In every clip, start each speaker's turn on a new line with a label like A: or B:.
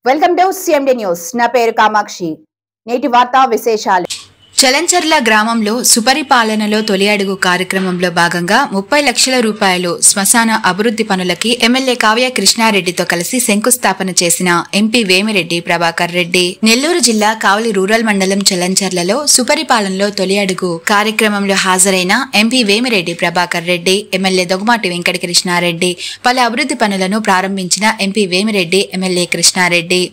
A: Welcome to CMD news. నా పేరు కామాక్షి. నేటి వార్తా విశేషాలు.
B: చలంచర్ల గ్రామంలో సుపరిపాలనలో తొలి అడుగు కార్యక్రమంలో భాగంగా 30 లక్షల రూపాయలు శ్మశాన అభివృద్ధి పనులకి ఎమ్మెల్యే కావ్య కృష్ణారెడ్డితో కలిసి శంకుస్థాపన చేసిన ఎంపీ వేమిరెడ్డి ప్రభాకర్ రెడ్డి. నెల్లూరు జిల్లా కావలి రూరల్ మండలం చలంచర్లలో సుపరిపాలనలో తొలి అడుగు కార్యక్రమంలో హాజరైన ఎంపీ వేమిరెడ్డి ప్రభాకర్ రెడ్డి, ఎమ్మెల్యే దొగుమాటి వెంకట కృష్ణారెడ్డి పలు అభివృద్ధి పనులను ప్రారంభించిన ఎంపీ వేమిరెడ్డి, ఎమ్మెల్యే కృష్ణారెడ్డి.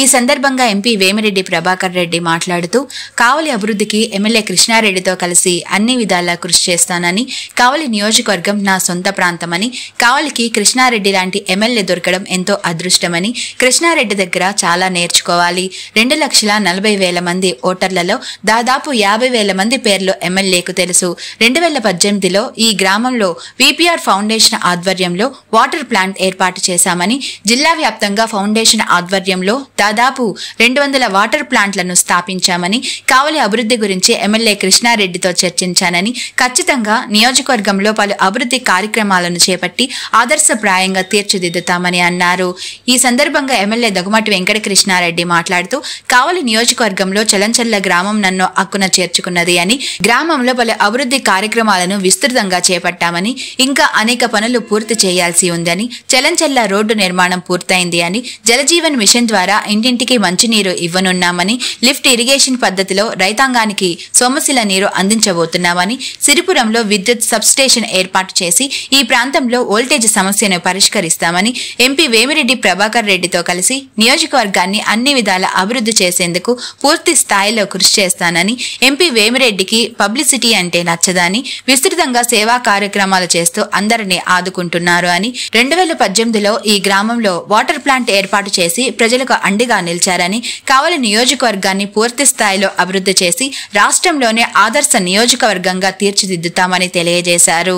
B: ఈ సందర్భంగా ఎంపీ వేమిరెడ్డి ప్రభాకర్ రెడ్డి మాట్లాడుతూ కావలి అభివృద్ధికి ఎమ్మెల్యే కృష్ణారెడ్డితో కలిసి అన్ని విధాలా కృషి చేస్తానని, కావలి నియోజకవర్గం నా సొంత ప్రాంతమని, కావలికి కృష్ణారెడ్డి లాంటి ఎమ్మెల్యే దొరకడం ఎంతో అదృష్టమని, కృష్ణారెడ్డి దగ్గర చాలా నేర్చుకోవాలి. 2,40,000 మంది ఓటర్లలో దాదాపు 50,000 మంది పేర్లు ఎమ్మెల్యేకు తెలుసు. 2018లో ఈ గ్రామంలో విపిఆర్ ఫౌండేషన్ ఆధ్వర్యంలో వాటర్ ప్లాంట్ ఏర్పాటు చేశామని, జిల్లా వ్యాప్తంగా ఫౌండేషన్ ఆధ్వర్యంలో దాదాపు 200 వాటర్ ప్లాంట్లను స్థాపించామని, కావలి అభివృద్ధి గురించి ఎమ్మెల్యే కృష్ణారెడ్డితో చర్చించానని, ఖచ్చితంగా నియోజకవర్గంలో పలు అభివృద్ధి కార్యక్రమాలను చేపట్టి ఆదర్శప్రాయంగా తీర్చిదిద్దుతామని అన్నారు. ఈ సందర్భంగా ఎమ్మెల్యే దొగుమాటి వెంకట కృష్ణారెడ్డి మాట్లాడుతూ కావలి నియోజకవర్గంలో చలంచర్ల గ్రామం నన్ను హక్కున చేర్చుకున్నది అని, గ్రామంలో పలు అభివృద్ధి కార్యక్రమాలను విస్తృతంగా చేపట్టామని, ఇంకా అనేక పనులు పూర్తి చేయాల్సి ఉందని, చలంచర్ల రోడ్డు నిర్మాణం పూర్తయింది అని, జలజీవన్ మిషన్ ద్వారా ఇంటింటికి మంచినీరు ఇవ్వనున్నామని, లిఫ్ట్ ఇరిగేషన్ పద్ధతిలో రైతాంగానికి సోమశిల నీరు అందించబోతున్నామని, సిరిపురంలో విద్యుత్ సబ్స్టేషన్ ఏర్పాటు చేసి ఈ ప్రాంతంలో వోల్టేజ్ సమస్యను పరిష్కరిస్తామని, ఎంపీ వేమిరెడ్డి ప్రభాకర్ రెడ్డితో కలిసి నియోజకవర్గాన్ని అన్ని విధాల అభివృద్ధి చేసేందుకు పూర్తి స్థాయిలో కృషి చేస్తానని, ఎంపీ వేమిరెడ్డికి పబ్లిసిటీ అంటే నచ్చదని, విస్తృతంగా సేవా కార్యక్రమాలు చేస్తూ అందరినీ ఆదుకుంటున్నారు అని, 2018లో ఈ గ్రామంలో వాటర్ ప్లాంట్ ఏర్పాటు చేసి ప్రజలకు అండిగా నిలిచారని, కావలి నియోజకవర్గాన్ని పూర్తి స్థాయిలో అభివృద్ధి చేసి రాష్ట్రంలోనే ఆదర్శ నియోజకవర్గంగా తీర్చిదిద్దుతామని తెలియజేశారు.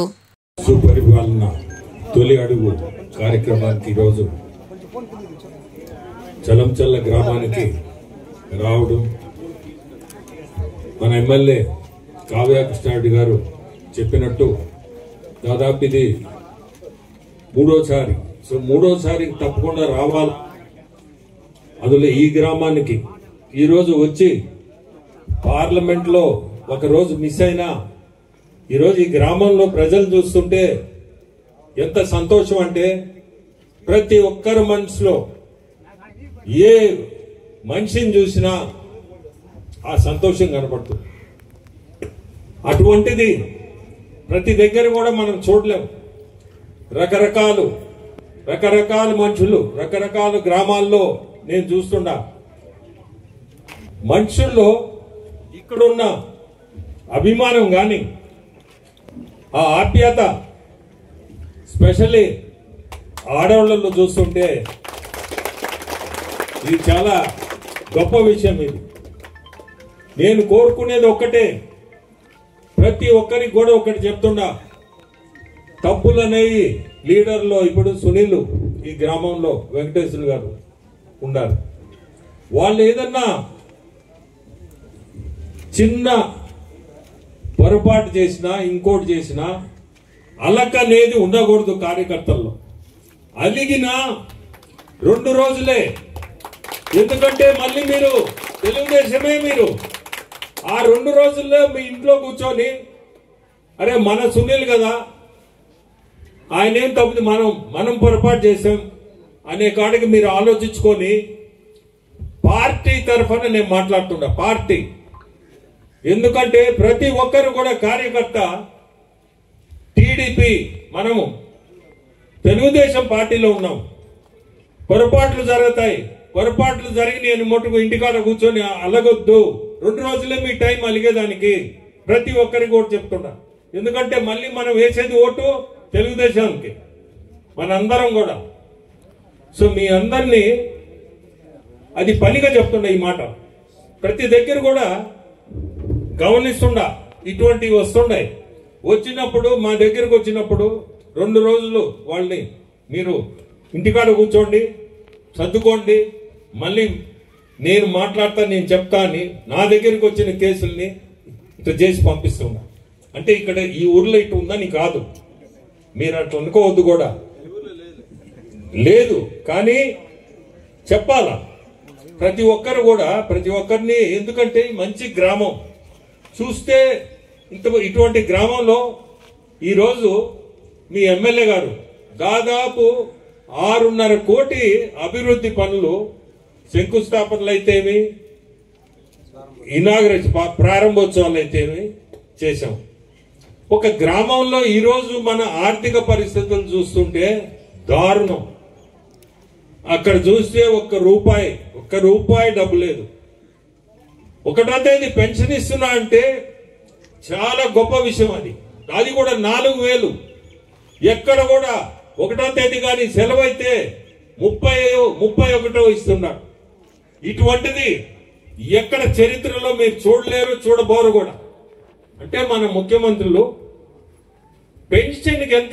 C: సుపరిపాలన తొలి అడుగు కార్యక్రమానికి ఈరోజు చలంచర్ల గ్రామానికి రావడం, మన ఎమ్మెల్యే కావ్య కృష్ణారెడ్డి గారు చెప్పినట్టు దాదాపు ఇది మూడోసారి. సో మూడోసారి తప్పకుండా రావాలి. అందులో ఈ గ్రామానికి ఈరోజు వచ్చి పార్లమెంట్లో ఒకరోజు మిస్ అయినా ఈరోజు ఈ గ్రామంలో ప్రజలు చూస్తుంటే ఎంత సంతోషం అంటే, ప్రతి ఒక్కరి మనసులో ఏ మనిషిని చూసినా ఆ సంతోషం కనపడుతుంది. అటువంటిది ప్రతి దగ్గర కూడా మనం చూడలేం. రకరకాల మనుషులు రకరకాల గ్రామాల్లో నేను చూస్తున్నా. మనుషుల్లో ఇక్కడున్న అభిమానం కానీ, ఆ ఆప్యాయత స్పెషల్లీ ఆడవాళ్ళలో చూస్తుంటే ఇది చాలా గొప్ప విషయం. ఇది నేను కోరుకునేది ఒక్కటే, ప్రతి ఒక్కరికి కూడా ఒకటి చెప్తున్నా, తప్పులు అనేవి లీడర్లో ఇప్పుడు సునీల్ ఈ గ్రామంలో వెంకటేశ్వర గారు ఉన్నారు. వాళ్ళు ఏదన్నా చిన్న పొరపాటు చేసినా ఇంకోటి చేసినా అలక అనేది ఉండకూడదు కార్యకర్తల్లో. అలిగినా 2 రోజులే. ఎందుకంటే మళ్ళీ మీరు తెలుగుదేశమే. మీరు ఆ 2 రోజుల్లో మీ ఇంట్లో కూర్చొని అరే మన సునీల్ కదా, ఆయన ఏం తప్పు, మనం పొరపాటు చేసాం అనే కాడికి మీరు ఆలోచించుకొని, పార్టీ తరఫున నేను మాట్లాడుతున్నా. పార్టీ ఎందుకంటే ప్రతి ఒక్కరు కూడా కార్యకర్త టీడీపీ, మనము తెలుగుదేశం పార్టీలో ఉన్నాం. పొరపాట్లు జరుగుతాయి. పొరపాట్లు జరిగి నేను మటుకు ఇంటికాడ కూర్చొని అలగొద్దు. 2 రోజులే మీ టైం అలిగేదానికి ప్రతి ఒక్కరికి కూడా చెప్తున్నా. ఎందుకంటే మళ్ళీ మనం వేసేది ఓటు తెలుగుదేశానికి, మనందరం కూడా. సో మీ అందరినీ అది పనిగా చెప్తుండే ఈ మాట. ప్రతి దగ్గర కూడా గమనిస్తుండా ఇటువంటివి వస్తుండే. వచ్చినప్పుడు మా దగ్గరకు వచ్చినప్పుడు 2 రోజులు వాళ్ళని మీరు ఇంటికాడ కూర్చోండి, సర్దుకోండి, మళ్ళీ నేను మాట్లాడతా, నేను చెప్తా అని నా దగ్గరికి వచ్చిన కేసుల్ని ఇట్లా చేసి పంపిస్తున్నా. అంటే ఇక్కడ ఈ ఊర్లో ఇటు ఉందని కాదు, మీరు అట్లా అనుకోవద్దు కూడా లేదు. కానీ చెప్పాలా ప్రతి ఒక్కరు కూడా, ప్రతి ఒక్కరిని. ఎందుకంటే మంచి గ్రామం చూస్తే ఇటువంటి గ్రామంలో ఈరోజు మీ ఎమ్మెల్యే గారు దాదాపు 6.5 కోటి అభివృద్ధి పనులు శంకుస్థాపనలు అయితేమి, ఇనాగరేషన్ ప్రారంభోత్సవాలు అయితేమి చేశాం. ఒక గ్రామంలో ఈరోజు మన ఆర్థిక పరిస్థితులు చూస్తుంటే దారుణం. అక్కడ చూస్తే ఒక్క రూపాయి డబ్బు లేదు. 1వ తేదీ పెన్షన్ ఇస్తున్నా అంటే చాలా గొప్ప విషయం. అది కూడా 4,000. ఎక్కడ కూడా 1వ తేదీ కానీ సెలవు అయితే 31 ఇస్తున్నాడు. ఇటువంటిది ఎక్కడ చరిత్రలో మీరు చూడలేరు, చూడబోరు కూడా. అంటే మన ముఖ్యమంత్రులు పెన్షన్కి ఎంత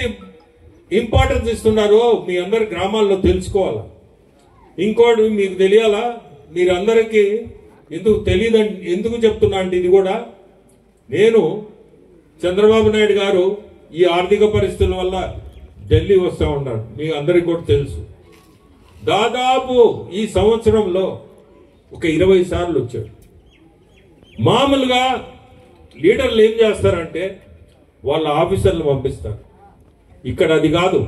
C: ఇంపార్టెన్స్ ఇస్తున్నారో మీ అందరి గ్రామాల్లో తెలుసుకోవాలా. ఇంకోటి మీకు తెలియాలా, మీరందరికీ ఎందుకు చెప్తున్నా అంటే ఇది కూడా నేను చంద్రబాబు నాయుడు గారు ఈ ఆర్థిక పరిస్థితుల వల్ల ఢిల్లీ వస్తూ ఉన్నాడు, మీ అందరికి కూడా తెలుసు. దాదాపు ఈ సంవత్సరంలో ఒక 20 సార్లు వచ్చాడు. మామూలుగా లీడర్లు ఏం చేస్తారంటే వాళ్ళ ఆఫీసర్లు పంపిస్తారు. ఇక్కడ అది కాదు,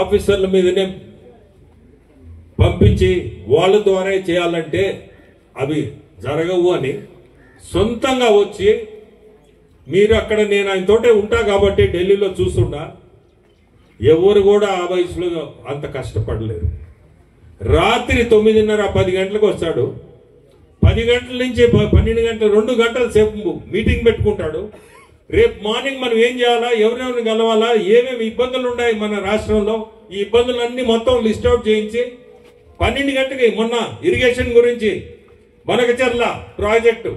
C: ఆఫీసర్ల మీదనే పంపించి వాళ్ళ ద్వారా చేయాలంటే అవి జరగవు అని సొంతంగా వచ్చి, మీరు అక్కడ నేను ఆయనతోటే ఉంటా కాబట్టి ఢిల్లీలో చూస్తున్నా, ఎవరు కూడా ఆ వయసులో అంత కష్టపడలేదు. రాత్రి 9:30-10 గంటలకు వస్తాడు. 10 గంటల నుంచి 12 గంటలు 2 గంటల సేపు మీటింగ్ పెట్టుకుంటాడు. రేపు మార్నింగ్ మనం ఏం చేయాలా, ఎవరెవరిని కలవాలా, ఏమేమి ఇబ్బందులు ఉన్నాయి మన రాష్ట్రంలో, ఈ ఇబ్బందులన్నీ మొత్తం లిస్ట్ అవుట్ చేయించి 12 గంటకి మొన్న ఇరిగేషన్ గురించి బనకచర్ల ప్రాజెక్టు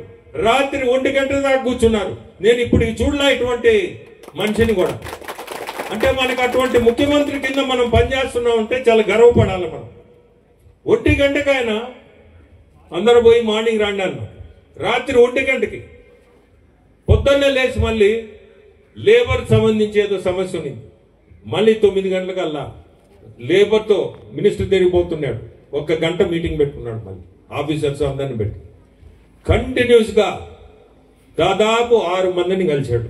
C: రాత్రి 1 గంటల దాకా కూర్చున్నారు. నేను ఇప్పుడు చూడలే ఇటువంటి మనిషిని కూడా. అంటే మనకు అటువంటి ముఖ్యమంత్రి కింద మనం పనిచేస్తున్నాం అంటే చాలా గర్వపడాలి మనం. 1 గంటకి ఆయన అందరూ పోయి మార్నింగ్ రండి అన్న, రాత్రి 1 గంటకి పొద్దున్నే లేచి మళ్ళీ లేబర్ సంబంధించి ఏదో సమస్య ఉంది, మళ్ళీ 9 గంటలకల్లా లేబర్తో మినిస్టర్ తిరిగిపోతున్నాడు. 1 గంట మీటింగ్ పెట్టుకున్నాడు, మళ్ళీ ఆఫీసర్స్ అందరిని పెట్టి కంటిన్యూస్ గా దాదాపు 6 మందిని కలిశాడు.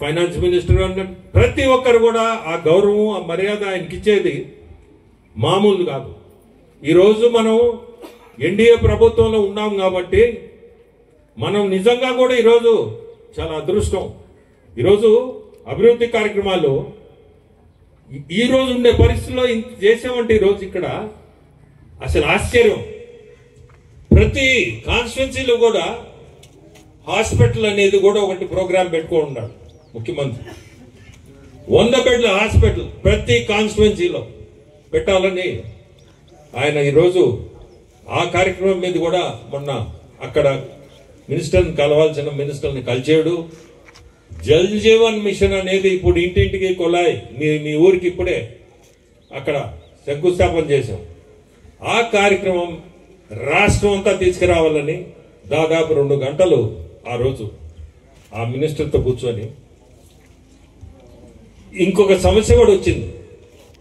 C: ఫైనాన్స్ మినిస్టర్ అన్నాడు. ప్రతి ఒక్కరు కూడా ఆ గౌరవం, ఆ మర్యాద ఆయనకి ఇచ్చేది మామూలు కాదు. ఈరోజు మనం ఎన్డీఏ ప్రభుత్వంలో ఉన్నాం కాబట్టి మనం నిజంగా కూడా ఈరోజు చాలా అదృష్టం. ఈరోజు అభివృద్ధి కార్యక్రమాలు ఈ రోజు ఉండే పరిస్థితుల్లో చేసామంటే ఈరోజు ఇక్కడ అసలు ఆశ్చర్యం. ప్రతి కాన్స్టిట్యున్సీలో కూడా హాస్పిటల్ అనేది కూడా ఒకటి ప్రోగ్రాం పెట్టుకున్నాడు ముఖ్యమంత్రి. 100 బెడ్ల హాస్పిటల్ ప్రతి కాన్స్టిట్యున్సీలో పెట్టాలని ఆయన ఈరోజు ఆ కార్యక్రమం మీద కూడా మొన్న అక్కడ మినిస్టర్ని కలవాల్సిన మినిస్టర్ని కలిచాడు. జల్ జీవన్ మిషన్ అనేది ఇప్పుడు ఇంటింటికి కొలాయి మీ ఊరికి ఇప్పుడే అక్కడ శంకుస్థాపన చేశాం. ఆ కార్యక్రమం రాష్ట్రం అంతా తీసుకురావాలని దాదాపు 2 గంటలు ఆ రోజు ఆ మినిస్టర్తో కూర్చొని. ఇంకొక సమస్య కూడా వచ్చింది.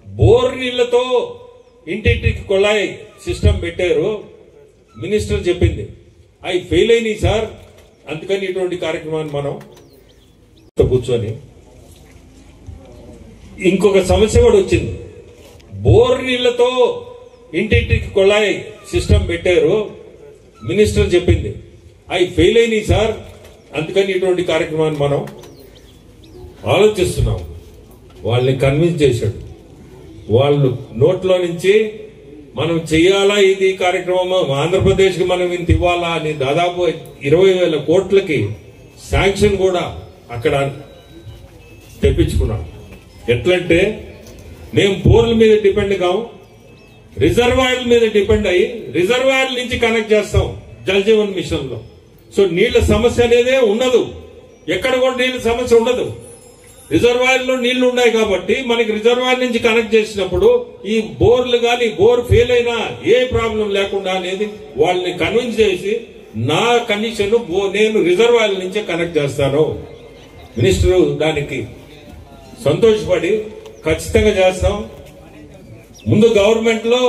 C: బోర్ నీళ్లతో ఇంటింటికి కొలాయి సిస్టమ్ పెట్టారు. మినిస్టర్ చెప్పింది అవి ఫెయిల్ అయినాయి సార్, అందుకని ఇటువంటి కార్యక్రమాన్ని మనం కూర్చొని. ఇంకొక సమస్య కూడా వచ్చింది. బోర్ నీళ్లతో ఇంటింటికి కొలాయి సిస్టమ్ పెట్టారు. మినిస్టర్ చెప్పింది అవి ఫెయిల్ అయినాయి సార్, అందుకని ఇటువంటి కార్యక్రమాన్ని మనం ఆలోచిస్తున్నాం. వాళ్ళని కన్విన్స్ చేశాడు. వాళ్ళు నోట్లో నుంచి మనం చెయ్యాలా ఇది కార్యక్రమం, ఆంధ్రప్రదేశ్కి మనం ఇంత ఇవ్వాలా అని దాదాపు 20,000 కోట్లకి శాంక్షన్ కూడా అక్కడ తెప్పించుకున్నాం. ఎట్లంటే మేము బోర్ల మీద డిపెండ్ కావు, రిజర్వాయర్ల మీద డిపెండ్ అయ్యి రిజర్వాయర్ల నుంచి కనెక్ట్ చేస్తాం జల్ జీవన్ మిషన్ లో. సో నీళ్ల సమస్య అనేదే ఉండదు, ఎక్కడ కూడా నీళ్ల సమస్య ఉండదు. రిజర్వాయర్ లో నీళ్లు ఉన్నాయి కాబట్టి మనకి రిజర్వాయర్ నుంచి కనెక్ట్ చేసినప్పుడు ఈ బోర్లు కానీ బోర్ ఫెయిల్ అయినా ఏ ప్రాబ్లం లేకుండా అనేది వాళ్ళని కన్విన్స్ చేసి నా కండిషన్ నేను రిజర్వాయర్ నుంచే కనెక్ట్ చేస్తాను. మినిస్టర్ దానికి సంతోషపడి ఖచ్చితంగా చేస్తాం. ముందు గవర్నమెంట్ లో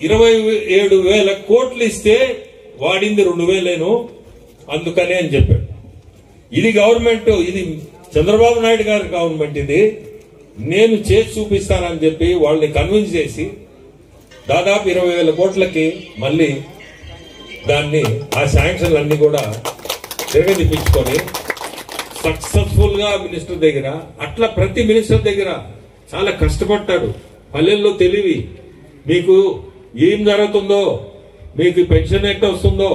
C: 27,000 కోట్లు ఇస్తే వాడింది 2,000 అందుకనే అని చెప్పాడు. ఇది గవర్నమెంట్, ఇది చంద్రబాబు నాయుడు గారి గవర్నమెంట్, ఇది నేను చేసి చూపిస్తానని చెప్పి వాళ్ళని కన్విన్స్ చేసి దాదాపు 20,000 కోట్లకి మళ్ళీ దాన్ని ఆ శాంక్షన్లు అన్ని కూడా తిరగదిప్పించుకొని సక్సెస్ఫుల్ గా మినిస్టర్ దగ్గర, అట్లా ప్రతి మినిస్టర్ దగ్గర చాలా కష్టపడ్డాడు. పల్లెల్లో తెలివి, మీకు ఏం జరుగుతుందో, మీకు పెన్షన్ ఎట్లా వస్తుందో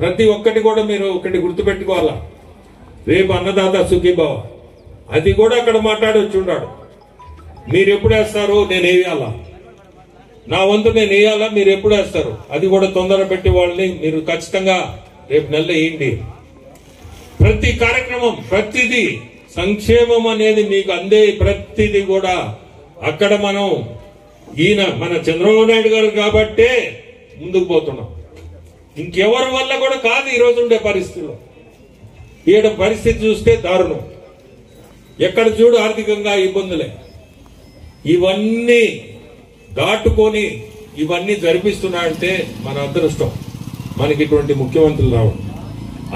C: ప్రతి ఒక్కటి కూడా మీరు ఒకటి గుర్తుపెట్టుకోవాలా. రేపు అన్నదాత సుఖీభావ అది కూడా అక్కడ మాట్లాడొచ్చి ఉన్నాడు. మీరు ఎప్పుడు వేస్తారు, నేను వేయాలా, నా వంతు నేను వేయాలా, మీరు ఎప్పుడు వేస్తారు, అది కూడా తొందర పెట్టి వాళ్ళని మీరు ఖచ్చితంగా రేపు నెలలో వేయండి. ప్రతి కార్యక్రమం, ప్రతిదీ సంక్షేమం అనేది మీకు అందే ప్రతిదీ కూడా అక్కడ మనం ఈయన మన చంద్రబాబు నాయుడు గారు కాబట్టే ముందుకు పోతున్నాం. ఇంకెవరి వల్ల కూడా కాదు ఈ రోజు ఉండే పరిస్థితిలో. ఈడ పరిస్థితి చూస్తే దారుణం, ఎక్కడ చూడు ఆర్థికంగా ఇబ్బందులే. ఇవన్నీ దాటుకొని ఇవన్నీ జరిపిస్తున్నాయంటే మన అదృష్టం, మనకి ఇటువంటి ముఖ్యమంత్రులు రావడం.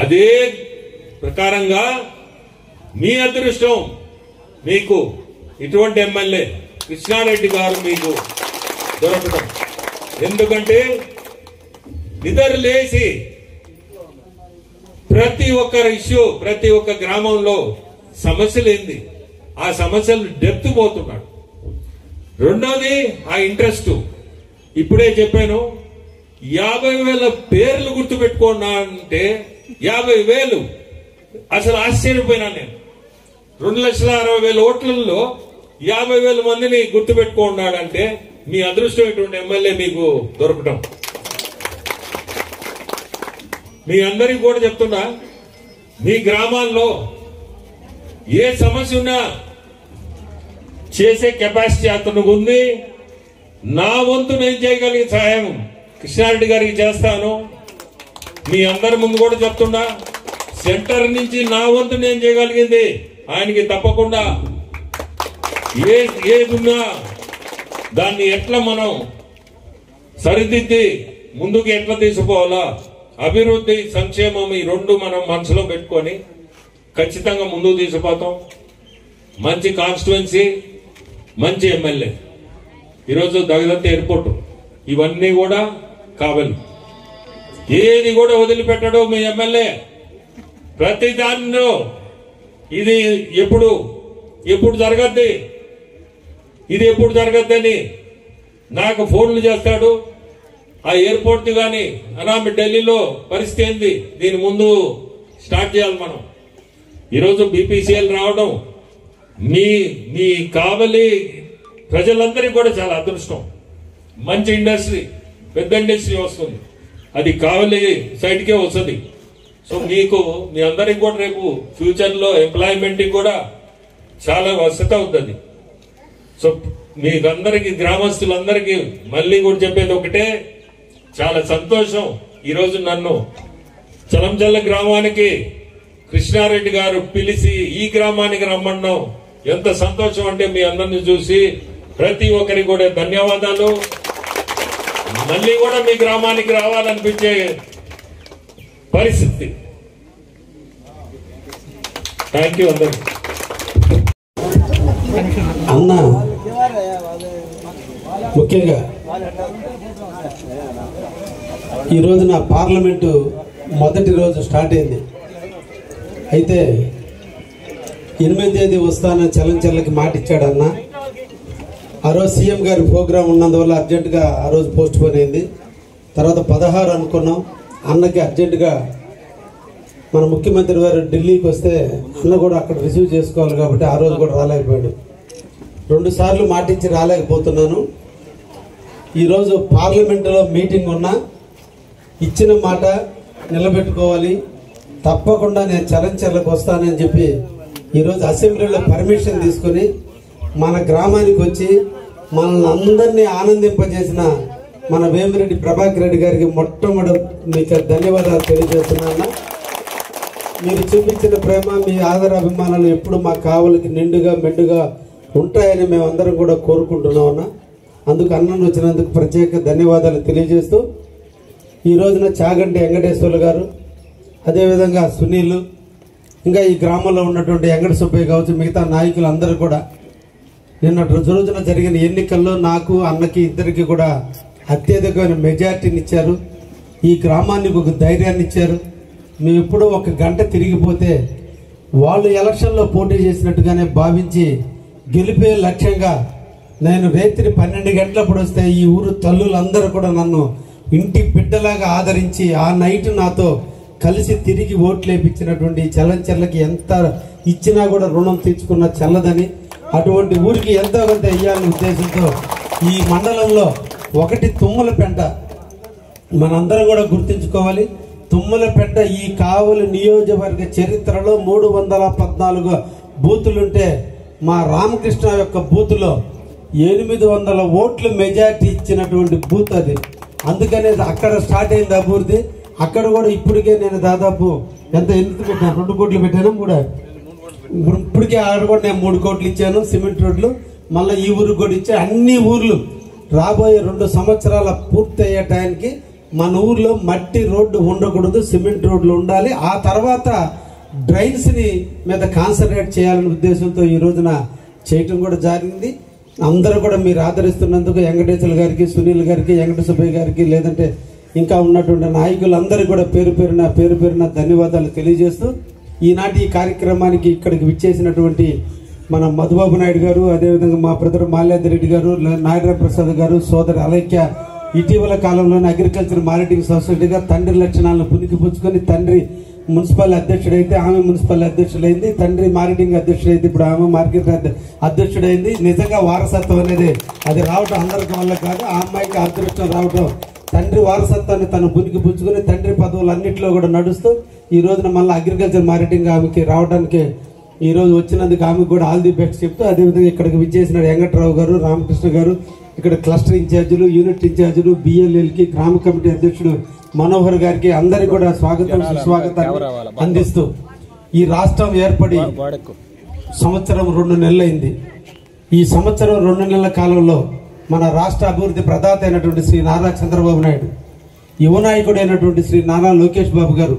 C: అదే ప్రకారంగా మీ అదృష్టం, మీకు ఇటువంటి ఎమ్మెల్యే కృష్ణారెడ్డి గారు మీకు దొరకడం. ఎందుకంటే నిద్ర లేచి ప్రతి ఒక్కరి ఇష్యూ, ప్రతి ఒక్క గ్రామంలో సమస్యలు ఏంది, ఆ సమస్యలు డెప్త్ పోతున్నాడు. రెండోది ఆ ఇంట్రెస్ట్. ఇప్పుడే చెప్పాను, 50,000 పేర్లు గుర్తుపెట్టుకున్నా అంటే 50,000 అసలు ఆశ్చర్యపోయినా నేను. 2,60,000 ఓట్లలో 50,000 మందిని గుర్తుపెట్టుకున్నాడంటే మీ అదృష్టం ఇటువంటి ఎమ్మెల్యే మీకు దొరకటం. మీ అందరికీ కూడా చెప్తున్నా, మీ గ్రామాల్లో ఏ సమస్య ఉన్నా చేసే కెపాసిటీ అతనికి ఉంది. నా వంతు నేను చేయగలిగే సహాయం కృష్ణారెడ్డి గారికి చేస్తాను. మీ అందరి ముందు కూడా చెప్తున్నా, సెంటర్ నుంచి నా వంతు నేను చేయగలిగింది ఆయనకి తప్పకుండా ఏదున్నా దాన్ని ఎట్లా మనం సరిదిద్ది ముందుకు ఎట్లా తీసుకోవాలా, అభివృద్ధి సంక్షేమం ఈ రెండు మనం మనసులో పెట్టుకొని ఖచ్చితంగా ముందుకు తీసుకుపోతాం. మంచి కాన్స్టిట్యుయెన్సీ, మంచి ఎమ్మెల్యే. ఈరోజు దగదత్త ఎయిర్పోర్ట్ ఇవన్నీ కూడా కావాలి, ఏది కూడా వదిలిపెట్టడు మీ ఎమ్మెల్యే. ప్రతి దానిలో ఇది ఎప్పుడు జరగద్ది, ఇది ఎప్పుడు జరగద్దని నాకు ఫోన్లు చేస్తాడు. ఆ ఎయిర్పోర్ట్ గాని అనామి ఢిల్లీలో పరిస్థితి ఏంది, దీని ముందు స్టార్ట్ చేయాలి మనం. ఈరోజు బీపీసీఎల్ రావడం మీ కావలి ప్రజలందరికీ కూడా చాలా అదృష్టం. మంచి ఇండస్ట్రీ, పెద్ద ఇండస్ట్రీ వస్తుంది, అది కావలి సైడ్కే వస్తుంది. సో మీకు మీ అందరికి కూడా రేపు ఫ్యూచర్ లో ఎంప్లాయ్మెంట్ కూడా చాలా వసతి అవుతుంది. సో మీకందరికి, గ్రామస్తులందరికీ మళ్ళీ కూడా చెప్పేది ఒకటే, చాలా సంతోషం ఈరోజు నన్ను చలంచల్ల గ్రామానికి కృష్ణారెడ్డి గారు పిలిచి ఈ గ్రామానికి రమ్మన్నాం. ఎంత సంతోషం అంటే మీ అందరిని చూసి ప్రతి ఒక్కరికి కూడా ధన్యవాదాలు. మళ్ళీ కూడా మీ గ్రామానికి రావాలనిపించే పరిస్థితి. థ్యాంక్ యూ అందరికి.
D: అన్న ముఖ్యంగా ఈరోజు నా పార్లమెంటు మొదటి రోజు స్టార్ట్ అయింది. అయితే 8వ తేదీ వస్తానని చలంచర్లకి మాట ఇచ్చాడన్న. ఆ రోజు సీఎం గారి ప్రోగ్రాం ఉన్నందువల్ల అర్జెంటుగా ఆ రోజు పోస్ట్ పోన్ అయింది. తర్వాత 16 అనుకున్నాం. అన్నకి అర్జెంటుగా మన ముఖ్యమంత్రి గారు ఢిల్లీకి వస్తే అన్న కూడా అక్కడ రిసీవ్ చేసుకోవాలి కాబట్టి ఆ రోజు కూడా రాలేకపోయాడు. 2 సార్లు మాట ఇచ్చి రాలేకపోతున్నాను. ఈరోజు పార్లమెంటులో మీటింగ్ ఉన్నా ఇచ్చిన మాట నిలబెట్టుకోవాలి, తప్పకుండా నేను చలంచర్లకు వస్తానని చెప్పి ఈరోజు అసెంబ్లీలో పర్మిషన్ తీసుకుని మన గ్రామానికి వచ్చి మనల్ని అందరినీ ఆనందింపజేసిన మన వేమిరెడ్డి ప్రభాకర్ రెడ్డి గారికి మొట్టమొదటి మీకు ధన్యవాదాలు తెలియజేస్తున్నాను. మీరు చూపించిన ప్రేమ, మీ ఆదరాభిమానాలు ఎప్పుడు మా కావలికి నిండుగా మెండుగా ఉంటాయని మేమందరం కూడా కోరుకుంటున్నామన్నా. అందుకు అన్నను వచ్చినందుకు ప్రత్యేక ధన్యవాదాలు తెలియజేస్తూ ఈ రోజున చాగంటి వెంకటేశ్వర్లు గారు, అదేవిధంగా సునీల్, ఇంకా ఈ గ్రామంలో ఉన్నటువంటి వెంకట సుబ్బయ్య కావచ్చు, మిగతా నాయకులు అందరూ కూడా నిన్న రోజున జరిగిన ఎన్నికల్లో నాకు అన్నకి ఇద్దరికి కూడా అత్యధికమైన మెజార్టీని ఇచ్చారు. ఈ గ్రామానికి ఒక ధైర్యాన్ని ఇచ్చారు. మేము ఎప్పుడూ ఒక గంట తిరిగిపోతే వాళ్ళు ఎలక్షన్లో పోటీ చేసినట్టుగానే భావించి గెలిపే లక్ష్యంగా నేను రాత్రి 12 గంటలప్పుడు వస్తే ఈ ఊరు తల్లులందరూ కూడా నన్ను ఇంటి బిడ్డలాగా ఆదరించి ఆ నైట్ నాతో కలిసి తిరిగి ఓట్లు వేయించినటువంటి చలంచెర్లకి ఎంత ఇచ్చినా కూడా రుణం తీర్చుకున్న చల్లదని, అటువంటి ఊరికి ఎంతో కొంత ఇయ్యాలనే ఉద్దేశంతో ఈ మండలంలో ఒకటి తుమ్మలపెంట మనందరం కూడా గుర్తుంచుకోవాలి. తుమ్మలపెంట ఈ కావలి నియోజకవర్గ చరిత్రలో 314 బూతులుంటే మా రామకృష్ణ యొక్క బూతులో 800 ఓట్లు మెజార్టీ ఇచ్చినటువంటి బూత్ అది. అందుకనే అక్కడ స్టార్ట్ అయింది అభివృద్ధి. అక్కడ కూడా ఇప్పటికే నేను దాదాపు ఎంత పెట్టాను, 2 కోట్లు పెట్టాను. ఇప్పటికే ఆడ కూడా నేను 3 కోట్లు ఇచ్చాను సిమెంట్ రోడ్లు. మళ్ళీ ఈ ఊరికి కూడా ఇచ్చా. అన్ని ఊర్లు రాబోయే 2 సంవత్సరాల పూర్తి అయ్యే టైంకి మన ఊర్లో మట్టి రోడ్డు ఉండకూడదు, సిమెంట్ రోడ్లు ఉండాలి. ఆ తర్వాత డ్రైన్స్ మీద కాన్సన్ట్రేట్ చేయాలనే ఉద్దేశంతో ఈ రోజున చేయటం కూడా జరిగింది. అందరూ కూడా మీరు ఆదరిస్తున్నందుకు వెంకటేశ్వర గారికి, సునీల్ గారికి, వెంకట సుబ్బయ్య గారికి, లేదంటే ఇంకా ఉన్నటువంటి నాయకులందరూ కూడా పేరు పేరున ధన్యవాదాలు తెలియజేస్తూ ఈనాటి ఈ కార్యక్రమానికి ఇక్కడికి విచ్చేసినటువంటి మన మధుబాబు నాయుడు గారు, అదేవిధంగా మా బ్రదర్ మాల్యాద్రి రెడ్డి గారు, నాయుడు ప్రసాద్ గారు, సోదరి అలైక్య ఇటీవల కాలంలోనే అగ్రికల్చర్ మార్కెటింగ్ సొసైటీగా తండ్రి లక్షణాలను పుణికిపుచ్చుకొని తండ్రి మున్సిపల్ అధ్యక్షుడైతే ఆమె మున్సిపల్ అధ్యక్షుడైంది, తండ్రి మార్కెటింగ్ అధ్యక్షుడైతే ఇప్పుడు ఆమె మార్కెట్ అధ్యక్షుడైంది. నిజంగా వారసత్వం అనేది అది రావటం అందరికి వల్ల కాదు, ఆ అమ్మాయికి అదృష్టం రావటం. తండ్రి వారసత్వాన్ని తను పుణికిపుచ్చుకొని తండ్రి పదవులు అన్నింటిలో కూడా నడుస్తూ ఈ రోజున మళ్ళీ అగ్రికల్చర్ మార్కెటింగ్ ఆమెకి రావడానికి ఈ రోజు వచ్చినందుకు ఆమెకు కూడా ఆల్ ది బెస్ట్ చెప్తూ, అదేవిధంగా ఇక్కడికి విచ్చేసిన వెంకట్రావు గారు, రామకృష్ణ గారు, ఇక్కడ క్లస్టర్ ఇన్ఛార్జీలు, యూనిట్ ఇన్ఛార్జీలు, బిఎల్ఎల్కి గ్రామ కమిటీ అధ్యక్షుడు మనోహర్ గారికి అందరికి కూడా స్వాగతం సుస్వాగతాన్ని అందిస్తూ ఈ రాష్ట్రం ఏర్పడి సంవత్సరం 2 నెలలైంది. ఈ సంవత్సరం 2 నెలల కాలంలో మన రాష్ట్ర అభివృద్ధి ప్రదాత అయినటువంటి శ్రీ నారా చంద్రబాబు నాయుడు, యువ నాయకుడు అయినటువంటి శ్రీ నారా లోకేష్ బాబు గారు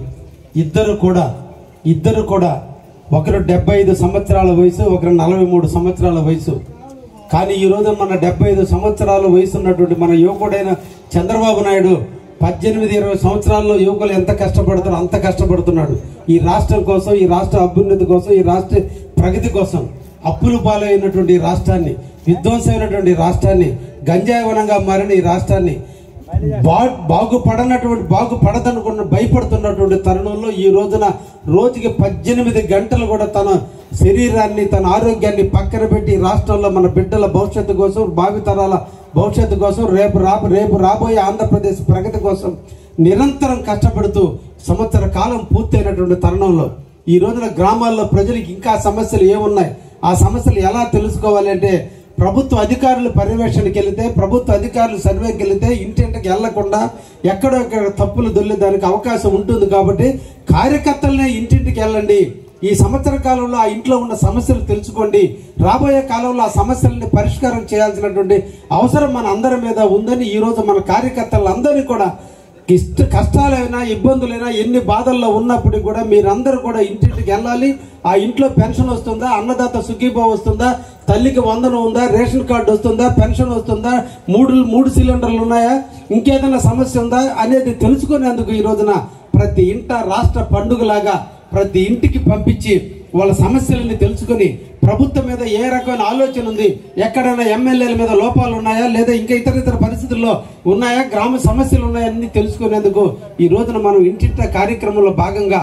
D: ఇద్దరు కూడా ఒకరు 75 సంవత్సరాల వయసు, ఒకరు 43 సంవత్సరాల వయసు. కానీ ఈ రోజు మన 75 సంవత్సరాల వయసు ఉన్నటువంటి మన యువకుడైన చంద్రబాబు నాయుడు 18-20 సంవత్సరాల్లో యువకులు ఎంత కష్టపడుతారో అంత కష్టపడుతున్నాడు. ఈ రాష్ట్రం కోసం, ఈ రాష్ట్ర అభ్యున్నతి కోసం, ఈ రాష్ట్ర ప్రగతి కోసం. అప్పులు పాలైనటువంటి రాష్ట్రాన్ని, విధ్వంసమైనటువంటి రాష్ట్రాన్ని, గంజాయి వనంగా మారిన ఈ రాష్ట్రాన్ని బాగుపడదనుకున్న భయపడుతున్నటువంటి తరుణంలో ఈ రోజున రోజుకి 18 గంటలు కూడా తన శరీరాన్ని, తన ఆరోగ్యాన్ని పక్కన పెట్టి రాష్ట్రంలో మన బిడ్డల భవిష్యత్తు కోసం, భావితరాల భవిష్యత్తు కోసం, రేపు రాబోయే ఆంధ్రప్రదేశ్ ప్రగతి కోసం నిరంతరం కష్టపడుతూ సంవత్సర కాలం పూర్తయినటువంటి తరుణంలో ఈ రోజున గ్రామాల్లో ప్రజలకు ఇంకా సమస్యలు ఏమున్నాయి, ఆ సమస్యలు ఎలా తెలుసుకోవాలి అంటే ప్రభుత్వ అధికారులు పర్యవేక్షణకి వెళితే, ప్రభుత్వ అధికారులు సర్వేకి వెళితే ఇంటింటికి వెళ్లకుండా ఎక్కడో తప్పులు దొల్లేదానికి అవకాశం ఉంటుంది. కాబట్టి కార్యకర్తలనే ఇంటింటికి వెళ్ళండి, ఈ సంవత్సర కాలంలో ఆ ఇంట్లో ఉన్న సమస్యలు తెలుసుకోండి, రాబోయే కాలంలో ఆ సమస్యలని పరిష్కారం చేయాల్సినటువంటి అవసరం మన అందరి మీద ఉందని ఈ రోజు మన కార్యకర్తలందరినీ కూడా కష్టాలైనా ఇబ్బందులైనా ఎన్ని బాధల్లో ఉన్నప్పటికీ కూడా మీరందరూ కూడా ఇంటింటికి వెళ్ళాలి. ఆ ఇంట్లో పెన్షన్ వస్తుందా, అన్నదాత సుఖీభావ వస్తుందా, తల్లికి వందనం ఉందా, రేషన్ కార్డు వస్తుందా, పెన్షన్ వస్తుందా, 3 సిలిండర్లు ఉన్నాయా, ఇంకేదైనా సమస్య ఉందా అనేది తెలుసుకునేందుకు ఈ రోజున ప్రతి ఇంట రాష్ట్ర పండుగలాగా ప్రతి ఇంటికి పంపించి వాళ్ళ సమస్యలని తెలుసుకుని ప్రభుత్వం మీద ఏ రకమైన ఆలోచన ఉంది, ఎక్కడైనా ఎమ్మెల్యేల మీద లోపాలు ఉన్నాయా, లేదా ఇంకా ఇతర పరిస్థితుల్లో ఉన్నాయా, గ్రామ సమస్యలు ఉన్నాయని తెలుసుకునేందుకు ఈ రోజున మనం ఇంటింట కార్యక్రమంలో భాగంగా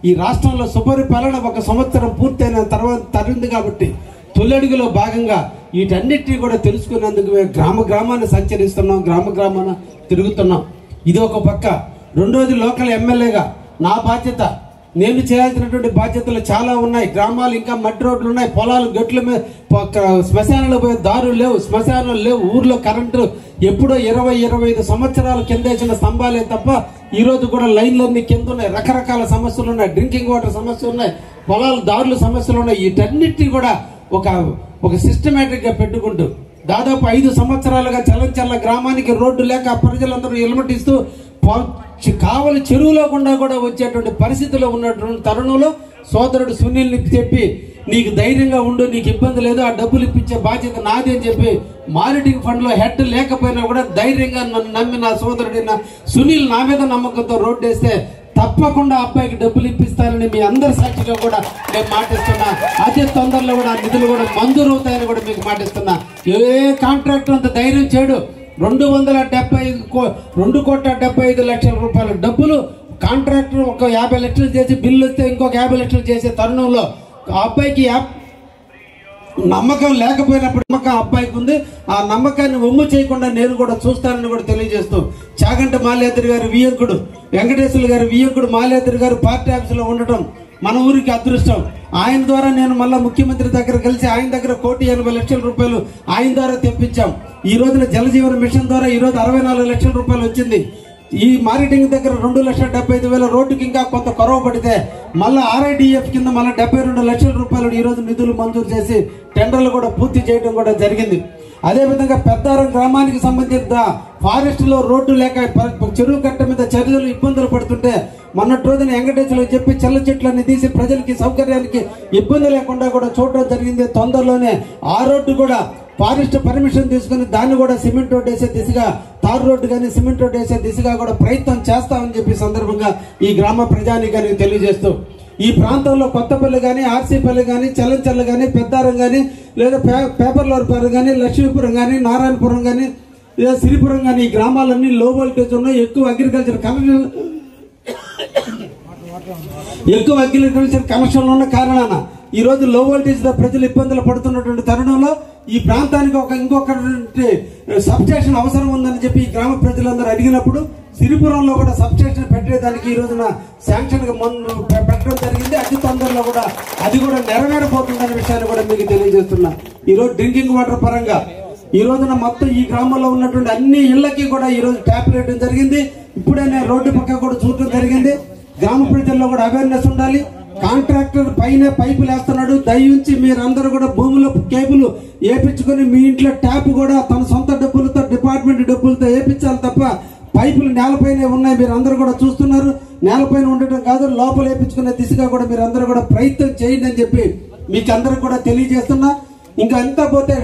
D: ఈ రాష్ట్రంలో సుపరిపాలన 1 సంవత్సరం పూర్తయిన తర్వాత తరింది కాబట్టి తొలడుగులో భాగంగా వీటన్నిటినీ కూడా తెలుసుకునేందుకు మేము గ్రామాన్ని సంచరిస్తున్నాం, గ్రామాన తిరుగుతున్నాం. ఇది ఒక పక్క. రెండోది లోకల్ ఎమ్మెల్యేగా నా బాధ్యత, నేను చేయాల్సినటువంటి బాధ్యతలు చాలా ఉన్నాయి. గ్రామాలు ఇంకా మట్టి రోడ్లు ఉన్నాయి, పొలాలు గట్ల మీద శ్మశానాలు పోయే దారులు లేవు, శ్మశానాలు లేవు, ఊర్లో కరెంటు ఎప్పుడో 20-25 సంవత్సరాల కింద వేసిన స్తంభాలే తప్ప ఈ రోజు కూడా లైన్లన్నీ కింద ఉన్నాయి. రకరకాల సమస్యలు ఉన్నాయి, డ్రింకింగ్ వాటర్ సమస్యలు ఉన్నాయి, పొలాలు దారుల సమస్యలు ఉన్నాయి. వీటన్నిటినీ కూడా ఒక సిస్టమేటిక్ గా పెట్టుకుంటూ దాదాపు 5 సంవత్సరాలుగా చలంచర్ల గ్రామానికి రోడ్డు లేక ప్రజలందరూ ఎలమటిస్తూ కావలి చెరువులో గుండా కూడా వచ్చేటువంటి పరిస్థితిలో ఉన్నటువంటి తరుణంలో సోదరుడు సునీల్ని చెప్పి నీకు ధైర్యంగా ఉండు, నీకు ఇబ్బంది లేదు, ఆ డబ్బులు ఇప్పించే బాధ్యత నాది అని చెప్పి మానిటరింగ్ ఫండ్ లో హెడ్ లేకపోయినా కూడా ధైర్యంగా నన్ను నమ్మి నా సోదరుడైన సునీల్ నా మీద నమ్మకంతో రోడ్డు వేస్తే తప్పకుండా అబ్బాయికి డబ్బులు ఇప్పిస్తానని మీ అందరి సాక్షిగా కూడా నేను మాటిస్తున్నా. అతి తొందరలో కూడా నిధులు కూడా మంజూరు అవుతాయని కూడా మీకు మాటిస్తున్నా. ఏ కాంట్రాక్టర్ అంత ధైర్యం చేయడు. 2,75 లక్షల రూపాయల డబ్బులు కాంట్రాక్టర్ ఒక 50 లక్షలు చేసి బిల్లు వస్తే ఇంకొక 50 లక్షలు చేసే తరుణంలో ఆ అబ్బాయికి నమ్మకం లేకపోయినప్పుడు నమ్మకం అబ్బాయికి ఉంది. ఆ నమ్మకాన్ని ఒమ్ము చేయకుండా నేను కూడా చూస్తానని కూడా తెలియజేస్తూ చాగంట మాల్యాద్రి గారి వియ్యంకుడు, వెంకటేశ్వర గారి వియ్యంకుడు మాల్యాద్రి గారు పార్టీ ఆఫీసులో ఉండటం మన ఊరికి అదృష్టం. ఆయన ద్వారా నేను మళ్ళీ ముఖ్యమంత్రి దగ్గర కలిసి ఆయన దగ్గర 1,80,00,000 రూపాయలు ఆయన ద్వారా తెప్పించాం. ఈ రోజున జలజీవన మిషన్ ద్వారా ఈ రోజు 64 లక్షల రూపాయలు వచ్చింది. ఈ మారిటింగ్ దగ్గర 2,75,000 రోడ్డుకి ఇంకా కొంత కొరవ పడితే మళ్ళీ RIDF కింద మళ్ళీ 72 లక్షల రూపాయలు ఈ రోజు నిధులు మంజూరు చేసి టెండర్లు కూడా పూర్తి చేయడం కూడా జరిగింది. అదేవిధంగా పెద్దారం గ్రామానికి సంబంధించిన ఫారెస్ట్ లో రోడ్డు లేక చెరువు కట్ట మీద చర్యలు ఇబ్బందులు పడుతుంటే మొన్నటి రోజున వెంకటేశ్వరులు చెప్పి చెల్ల చెట్లన్నీ తీసి ప్రజలకి సౌకర్యానికి ఇబ్బంది లేకుండా కూడా చూడడం జరిగింది. తొందరలోనే ఆ రోడ్డు కూడా ఫారెస్ట్ పర్మిషన్ తీసుకుని దాన్ని కూడా సిమెంట్ రోడ్ వేసే దిశగా, తార్ రోడ్డు కానీ సిమెంట్ రోడ్ వేసే దిశగా కూడా ప్రయత్నం చేస్తామని చెప్పి సందర్భంగా ఈ గ్రామ ప్రజానీకానికి తెలియజేస్తూ ఈ ప్రాంతంలో కొత్తపల్లి కానీ, ఆర్సీపల్లి కానీ, చలంచర్ల కానీ, పెద్దారం కానీ, లేదా పేపర్లవరపాలెం కానీ, లక్ష్మీపురం కానీ, నారాయణపురం కానీ, లేదా సిరిపురం కానీ ఈ గ్రామాలన్నీ లో వోల్టేజ్ ఉన్నాయి. ఎక్కువ అగ్రికల్చర్ కనెక్షన్లు ఉన్న కారణాన ఈ రోజు లో వోల్టేజ్ తో ప్రజలు ఇబ్బందులు పడుతున్నటువంటి తరుణంలో ఈ ప్రాంతానికి ఇంకొక సబ్స్టేషన్ అవసరం ఉందని చెప్పి ఈ గ్రామ ప్రజలందరూ అడిగినప్పుడు సిరిపురంలో కూడా సబ్స్టేషన్ పెట్టేదానికి ఈ రోజున శాంక్షన్ పెట్టడం జరిగింది. అతి తొందరలో కూడా అది కూడా నెరవేరబోతుందనే విషయాన్ని కూడా మీకు తెలియజేస్తున్నా. ఈ రోజు డ్రింకింగ్ వాటర్ పరంగా ఈ రోజున మొత్తం ఈ గ్రామంలో ఉన్నటువంటి అన్ని ఇళ్లకి కూడా ఈ రోజు ట్యాప్ వేయడం జరిగింది. ఇప్పుడే నేను రోడ్డు పక్క కూడా చూడటం జరిగింది. గ్రామ ప్రజల్లో కూడా అవేర్నెస్ ఉండాలి. కాంట్రాక్టర్ పైన పైపులు వేస్తున్నాడు, దయించి మీరందరూ కూడా భూమిలో కేబుల్ వేపించుకొని మీ ఇంట్లో ట్యాప్ కూడా తన సొంత డబ్బులతో డిపార్ట్మెంట్ డబ్బులతో వేపించాలి తప్ప పైపులు నేలపైన ఉన్నాయి. మీరు అందరూ కూడా చూస్తున్నారు. నేలపైన ఉండటం కాదు, లోపల వేపించుకునే దిశగా కూడా మీరు అందరూ కూడా ప్రయత్నం చేయండి అని చెప్పి మీకు అందరూ కూడా తెలియజేస్తున్నా. ఇంకా అంతా పోతే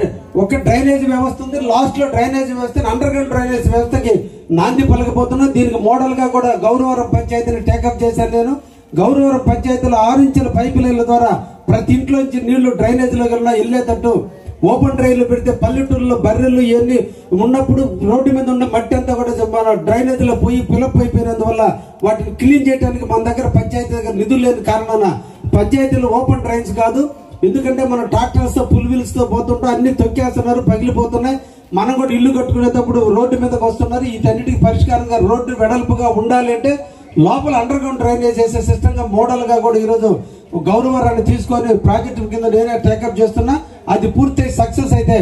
D: ఒక డ్రైనేజ్ వ్యవస్థ ఉంది. లాస్ట్ లో డ్రైనేజ్ వ్యవస్థ, అండర్ గ్రౌండ్ డ్రైనేజ్ వ్యవస్థకి నాంది పలకపోతున్నా. దీనికి మోడల్ గా కూడా గౌరవరం పంచాయతీని టేకప్ చేశాను నేను. గౌరవరం పంచాయతీలో 6 ఇంచుల పైపు లైన్ల ద్వారా ప్రతి ఇంట్లోంచి నీళ్లు డ్రైనేజీలో వెళ్ళేటట్టు ఓపెన్ డ్రైన్లు పెడితే పల్లెటూరులో బర్రెలు ఇవన్నీ ఉన్నప్పుడు రోడ్డు మీద ఉన్న మట్టి అంతా కూడా మన డ్రైనేజీలో పోయి ఫిలప్ అయిపోయినందువల్ల వాటిని క్లీన్ చేయడానికి మన దగ్గర పంచాయతీ దగ్గర నిధులు లేని కారణాన పంచాయతీలో ఓపెన్ డ్రైన్స్ కాదు. ఎందుకంటే మనం ట్రాక్టర్స్ తో ఫుల్ వీల్స్ తో పోతుంటాం, అన్ని తొక్కేస్తున్నారు, పగిలిపోతున్నాయి. మనం కూడా ఇల్లు కట్టుకునేటప్పుడు రోడ్డు మీదకి వస్తున్నారు. వీటన్నిటికి పరిష్కారంగా రోడ్డు వెడల్పుగా ఉండాలి అంటే లోపల అండర్ గ్రౌండ్ డ్రైనేజ్ చేసే సిస్టమ్ గా మోడల్ గా కూడా ఈరోజు గౌరవరాన్ని తీసుకొని ప్రాజెక్టు కింద నేనే టేకప్ చేస్తున్నా. అది పూర్తి సక్సెస్ అయితే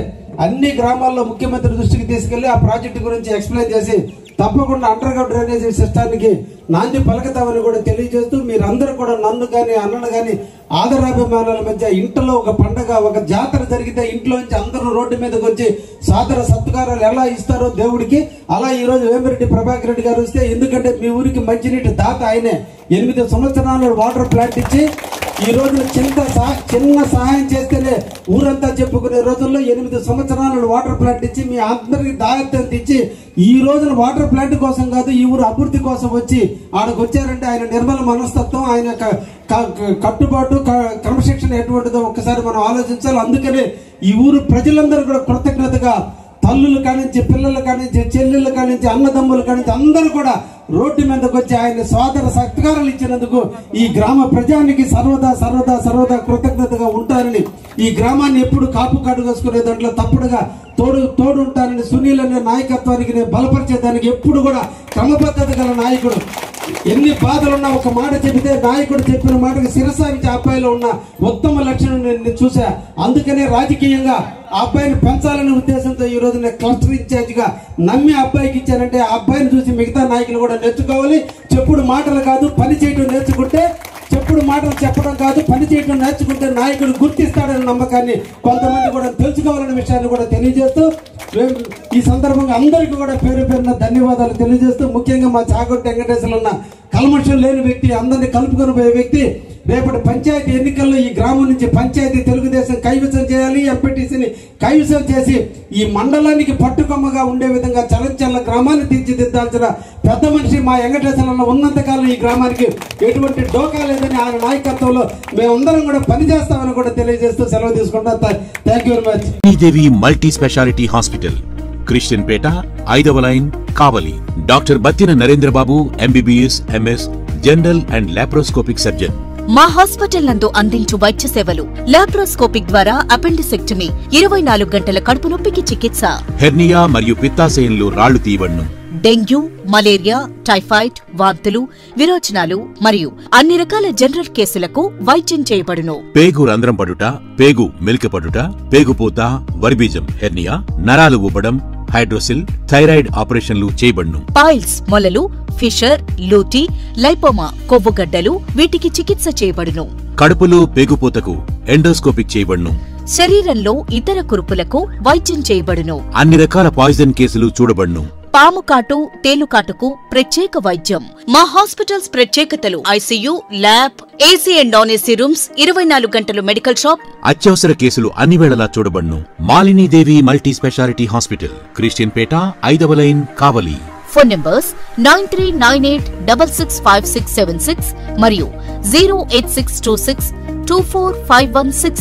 D: అన్ని గ్రామాల్లో ముఖ్యమంత్రి దృష్టికి తీసుకెళ్లి ఆ ప్రాజెక్టు గురించి ఎక్స్ప్లెయిన్ చేసి తప్పకుండా అండర్ గ్రౌండ్ డ్రైనేజ్ సిస్టానికి నాంది పలకతామని కూడా తెలియజేస్తూ మీరందరూ కూడా నన్ను కానీ అన్నను కానీ ఆదరాభిమానాల మధ్య ఇంట్లో ఒక పండగ, ఒక జాతర జరిగితే ఇంట్లోంచి అందరూ రోడ్డు మీదకి వచ్చి సాదర సత్కారాలు ఎలా ఇస్తారో దేవుడికి అలా ఈ రోజు వేమిరెడ్డి ప్రభాకర్ రెడ్డి గారు వస్తే, ఎందుకంటే మీ ఊరికి మంచినీటి దాత ఆయనే. 8 సంవత్సరాలు వాటర్ ప్లాంట్ ఇచ్చి ఈ రోజున చిన్న సహాయం చేస్తేనే ఊరంతా చెప్పుకునే రోజుల్లో 8 సంవత్సరాలు వాటర్ ప్లాంట్ ఇచ్చి మీ అందరికి దాయత్వం ఇచ్చి ఈ రోజున వాటర్ ప్లాంట్ కోసం కాదు, ఈ ఊరు అభివృద్ధి కోసం వచ్చి ఆడకు వచ్చారంటే ఆయన నిర్మల మనస్తత్వం, ఆయన కట్టుబాటు, క్రమశిక్షణ ఎటువంటిదో ఒక్కసారి మనం ఆలోచించాలి. అందుకనే ఈ ఊరు ప్రజలందరూ కూడా కృతజ్ఞతగా తల్లులు కానించి, పిల్లలు కానించి, చెల్లెళ్ళు కానించి, అన్నదమ్ములు కానించి అందరూ కూడా రోడ్డు మీదకి వచ్చి ఆయన సోదర సత్కారాలు ఇచ్చినందుకు ఈ గ్రామ ప్రజానికి సర్వదా కృతజ్ఞతగా ఉంటారని, ఈ గ్రామాన్ని ఎప్పుడు కాపు కాటుకొసుకునే దాంట్లో తప్పుడుగా తోడు ఉంటానని సునీల్ అనే నాయకత్వానికి నేను బలపరిచేదానికి ఎప్పుడు కూడా క్రమబద్ధత గల నాయకుడు. ఎన్ని బాధలున్నా ఒక మాట చెబితే నాయకుడు చెప్పిన మాటకు శిరసావించే అబ్బాయిలో ఉన్న ఉత్తమ లక్షణం నేను చూసా. అందుకనే రాజకీయంగా ఆ అబ్బాయిని పెంచాలనే ఉద్దేశంతో ఈ రోజు నేను క్లస్టర్ ఇన్ఛార్జ్ గా నమ్మి అబ్బాయికి ఇచ్చానంటే ఆ అబ్బాయిని చూసి మిగతా నాయకులు కూడా నేర్చుకోవాలి. చెప్పుడు మాటలు కాదు, పని చేయడం నేర్చుకుంటే ఎప్పుడు మాటలు చెప్పడం కాదు, పని చేయడం నేర్చుకుంటే నాయకుడు గుర్తిస్తాడనే నమ్మకాన్ని కొంతమంది కూడా తెలుసుకోవాలనే విషయాన్ని కూడా తెలియజేస్తూ ఈ సందర్భంగా అందరికీ కూడా పేరు పేరున ధన్యవాదాలు తెలియజేస్తూ, ముఖ్యంగా మా చాగొట్టి వెంకటేశ్వర్లు ఉన్న కల్మషం లేని వ్యక్తి, అందరినీ కలుపుకొని పోయే వ్యక్తి, రేపటి పంచాయతీ ఎన్నికల్లో ఈ గ్రామం నుంచి పంచాయతీ తెలుగుదేశం కైవసం చేయాలి, ఎంపీటీసీని కైవసం చేసి ఈ మండలానికి పట్టుకొమ్మగా ఉండే విధంగా చలంచల్ల గ్రామాన్ని తీర్చిదిద్దాల్సిన పెద్ద మనిషి మా వెంకటేశ్వరంలో ఉన్నంతకాలం ఈ గ్రామానికి ఎటువంటి డోకా లేదని ఆయన నాయకత్వంలో మేమందరం కూడా పనిచేస్తామని కూడా తెలియజేస్తూ సెలవు తీసుకుంటాం. Thank you very much.
E: Devi multi speciality hospital, Christian Peta, 5వ line, Kavali. Doctor Battina Narendrababu, MBBS, MS, general and laparoscopic surgeon.
F: మా హాస్పిటల్ నందు అందించు వైద్య సేవలు: లాప్రోస్కోపిక్ ద్వారా అపెండిసెక్టమీ, 24 గంటల కడుపు నొప్పికి చికిత్స,
E: హెర్నియా మరియు పిత్తాశయంలో రాళ్లు తీయబడును,
F: డెంగ్యూ, మలేరియా, టైఫాయిడ్, వాంతులు, విరోచనాలు మరియు అన్ని రకాల జనరల్ కేసులకు వైద్యం చేయబడును.
E: పేగు రంధ్రం పడుట, పేగు మెలికపడుట, పేగుపూత, వర్బీజం, హెర్నియా, నరాలు ఊపడం, హైడ్రోసిల్, థైరాయిడ్ ఆపరేషన్లు చేయబడును.
F: పైల్స్, మొలలు, ఫిషర్, లూటీ, లైపోమా, కొవ్వుగడ్డలు, వీటికి చికిత్స చేయబడును.
E: కడుపులో పేగుపూతకు ఎండోస్కోపిక్ చేయబడును.
F: శరీరంలో ఇతర కురుపులకు వైద్యం చేయబడును.
E: అన్ని రకాల పాయిజన్ కేసులు చూడబడును.
F: పాము కాటు, తేలుకాటుకు ప్రత్యేక వైద్యం. మా హాస్పిటల్స్ ప్రత్యేకతలు: ICU, lab, AC and non AC rooms, 24 గంటలు మెడికల్ షాప్.
E: అత్యవసర కేసులు అన్ని వేళలా చూడబడును. Malinidevi multi speciality hospital, Christian Peta, 5వ లైన్, కావలి.
F: ఫోన్ నంబర్స్ 9398665676 మరియు 08626245166.